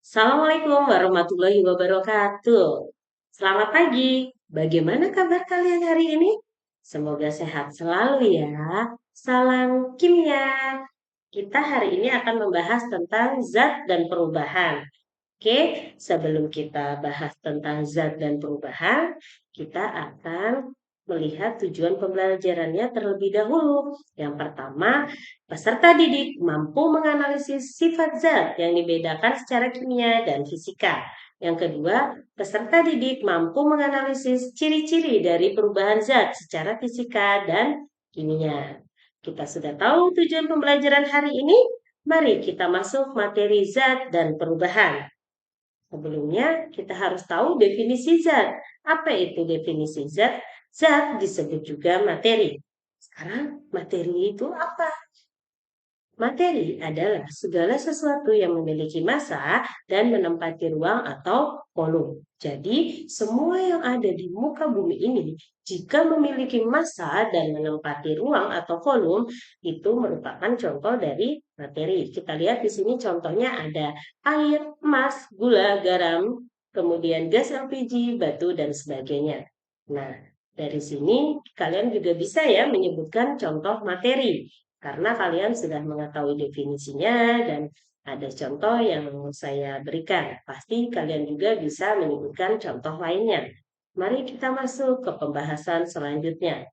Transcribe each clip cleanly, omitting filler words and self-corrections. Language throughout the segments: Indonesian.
Assalamualaikum warahmatullahi wabarakatuh. Selamat pagi. Bagaimana kabar kalian hari ini? Semoga sehat selalu ya. Salam kimia. Kita hari ini akan membahas tentang zat dan perubahan. Oke, sebelum kita bahas tentang zat dan perubahan, kita akan melihat tujuan pembelajarannya terlebih dahulu. Yang pertama, peserta didik mampu menganalisis sifat zat yang dibedakan secara kimia dan fisika. Yang kedua, peserta didik mampu menganalisis ciri-ciri dari perubahan zat secara fisika dan kimia. Kita sudah tahu tujuan pembelajaran hari ini? Mari kita masuk materi zat dan perubahan. Sebelumnya, kita harus tahu definisi zat. Apa itu definisi zat? Zat disebut juga materi. Sekarang, materi itu apa? Materi adalah segala sesuatu yang memiliki massa dan menempati ruang atau volume. Jadi, semua yang ada di muka bumi ini, jika memiliki massa dan menempati ruang atau volume, itu merupakan contoh dari materi. Kita lihat di sini contohnya ada air, emas, gula, garam, kemudian gas LPG, batu, dan sebagainya. Nah, dari sini kalian juga bisa ya menyebutkan contoh materi karena kalian sudah mengetahui definisinya dan ada contoh yang saya berikan. Pasti kalian juga bisa menyebutkan contoh lainnya. Mari kita masuk ke pembahasan selanjutnya.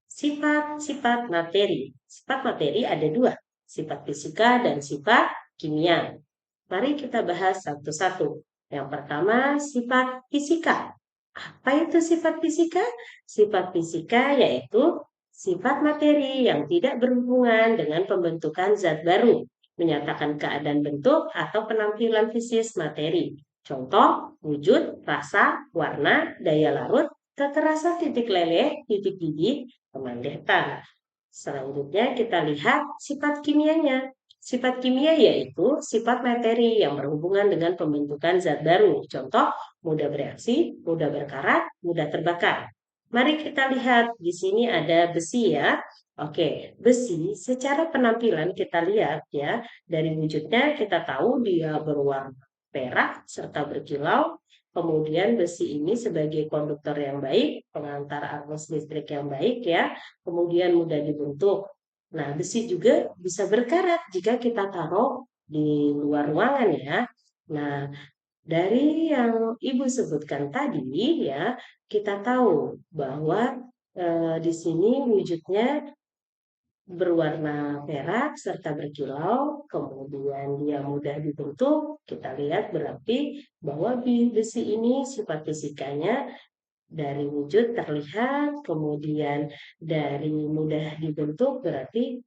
Sifat-sifat materi. Sifat materi ada dua, sifat fisika dan sifat kimia. Mari kita bahas satu-satu. Yang pertama, sifat fisika. Apa itu sifat fisika? Sifat fisika yaitu sifat materi yang tidak berhubungan dengan pembentukan zat baru, menyatakan keadaan bentuk atau penampilan fisis materi. Contoh, wujud, rasa, warna, daya larut, kekerasan titik leleh, titik didih, kemandetan. Selanjutnya kita lihat sifat kimianya. Sifat kimia yaitu sifat materi yang berhubungan dengan pembentukan zat baru. Contoh, mudah bereaksi, mudah berkarat, mudah terbakar. Mari kita lihat di sini ada besi ya. Oke, besi secara penampilan kita lihat ya, dari wujudnya kita tahu dia berwarna perak serta berkilau. Kemudian besi ini sebagai konduktor yang baik, pengantar arus listrik yang baik ya, kemudian mudah dibentuk. Nah, besi juga bisa berkarat jika kita taruh di luar ruangan ya. Nah, dari yang Ibu sebutkan tadi ya, kita tahu bahwa di sini wujudnya berwarna perak serta berkilau, kemudian dia mudah dibentuk. Kita lihat berarti bahwa besi ini sifat fisikanya dari wujud terlihat, kemudian dari mudah dibentuk berarti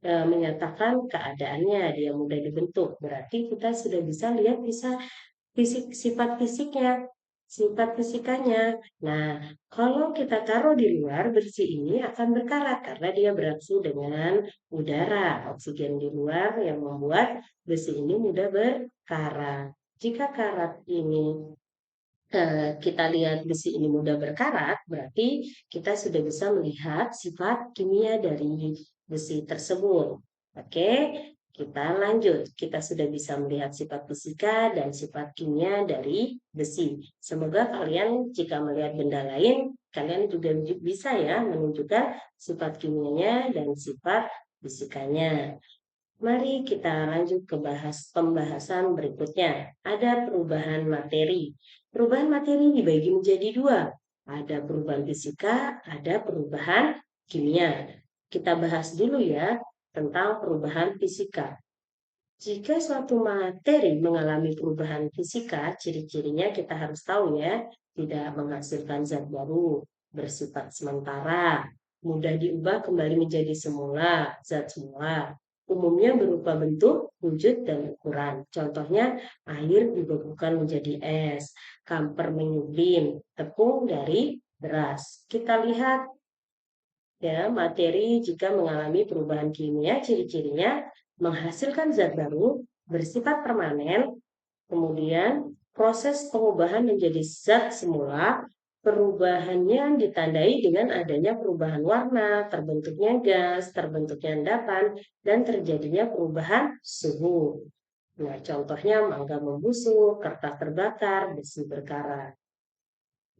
menyatakan keadaannya dia mudah dibentuk. Berarti kita sudah bisa lihat sifat fisiknya, sifat fisikanya. Nah, kalau kita taruh di luar, besi ini akan berkarat karena dia bereaksi dengan udara, oksigen di luar yang membuat besi ini mudah berkarat. Jika karat ini kita lihat besi ini mudah berkarat, berarti kita sudah bisa melihat sifat kimia dari besi tersebut. Oke, kita lanjut. Kita sudah bisa melihat sifat fisika dan sifat kimia dari besi. Semoga kalian jika melihat benda lain, kalian juga bisa ya menunjukkan sifat kimianya dan sifat fisikanya. Mari kita lanjut ke pembahasan berikutnya. Ada perubahan materi. Perubahan materi dibagi menjadi dua. Ada perubahan fisika, ada perubahan kimia. Kita bahas dulu ya tentang perubahan fisika. Jika suatu materi mengalami perubahan fisika, ciri-cirinya kita harus tahu ya, tidak menghasilkan zat baru, bersifat sementara, mudah diubah kembali menjadi semula, zat semula. Umumnya berupa bentuk, wujud, dan ukuran. Contohnya, air dibekukan menjadi es, kamper menyublim, tepung dari beras. Kita lihat ya, materi jika mengalami perubahan kimia, ciri-cirinya menghasilkan zat baru, bersifat permanen, kemudian proses pengubahan menjadi zat semula, perubahannya ditandai dengan adanya perubahan warna, terbentuknya gas, terbentuknya endapan, dan terjadinya perubahan suhu. Nah, contohnya mangga membusuk, kertas terbakar, besi berkarat.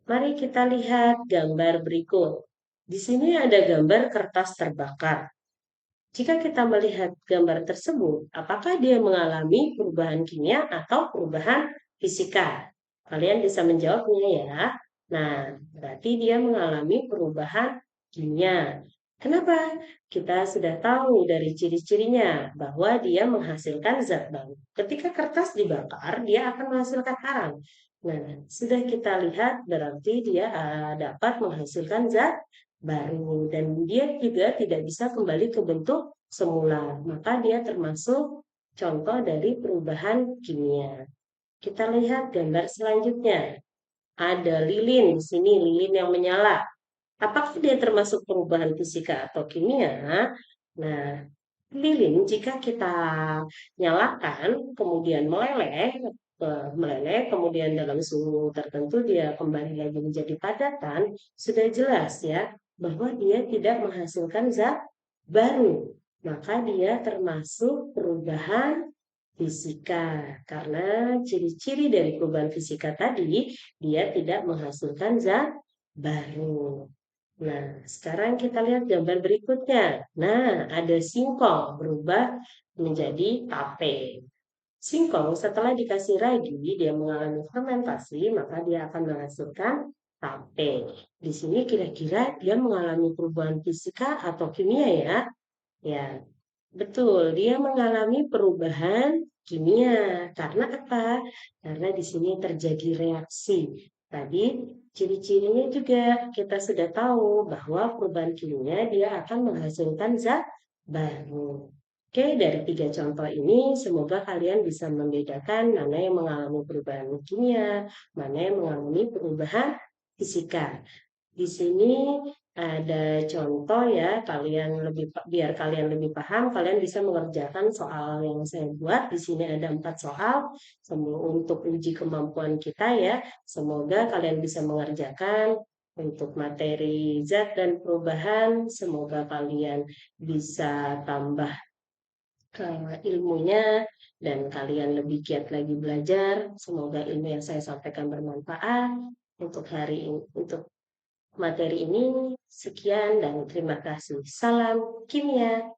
Mari kita lihat gambar berikut. Di sini ada gambar kertas terbakar. Jika kita melihat gambar tersebut, apakah dia mengalami perubahan kimia atau perubahan fisika? Kalian bisa menjawabnya ya. Nah, berarti dia mengalami perubahan kimia. Kenapa? Kita sudah tahu dari ciri-cirinya bahwa dia menghasilkan zat baru. Ketika kertas dibakar, dia akan menghasilkan arang. Nah, sudah kita lihat berarti dia dapat menghasilkan zat baru dan dia juga tidak bisa kembali ke bentuk semula. Maka dia termasuk contoh dari perubahan kimia. Kita lihat gambar selanjutnya. Ada lilin di sini, lilin yang menyala. Apakah dia termasuk perubahan fisika atau kimia? Nah, lilin jika kita nyalakan kemudian meleleh kemudian dalam suhu tertentu dia kembali lagi menjadi padatan, sudah jelas ya bahwa dia tidak menghasilkan zat baru. Maka dia termasuk perubahan fisika karena ciri-ciri dari perubahan fisika tadi dia tidak menghasilkan zat baru. Nah, sekarang kita lihat gambar berikutnya. Nah, ada singkong berubah menjadi tape. Singkong setelah dikasih ragi, dia mengalami fermentasi, maka dia akan menghasilkan tape. Di sini kira-kira dia mengalami perubahan fisika atau kimia ya? Ya, betul. Dia mengalami perubahan kimia. Karena apa? Karena di sini terjadi reaksi. Tadi ciri-cirinya juga kita sudah tahu bahwa perubahan kimia dia akan menghasilkan zat baru. Oke, dari tiga contoh ini semoga kalian bisa membedakan mana yang mengalami perubahan kimia, mana yang mengalami perubahan fisika. Di sini ada contoh ya, biar kalian lebih paham, kalian bisa mengerjakan soal yang saya buat. Di sini ada 4 soal untuk uji kemampuan kita ya. Semoga kalian bisa mengerjakan untuk materi zat dan perubahan. Semoga kalian bisa tambah ilmunya dan kalian lebih giat lagi belajar. Semoga ilmu yang saya sampaikan bermanfaat untuk hari ini, untuk materi ini. Sekian dan terima kasih. Salam kimia.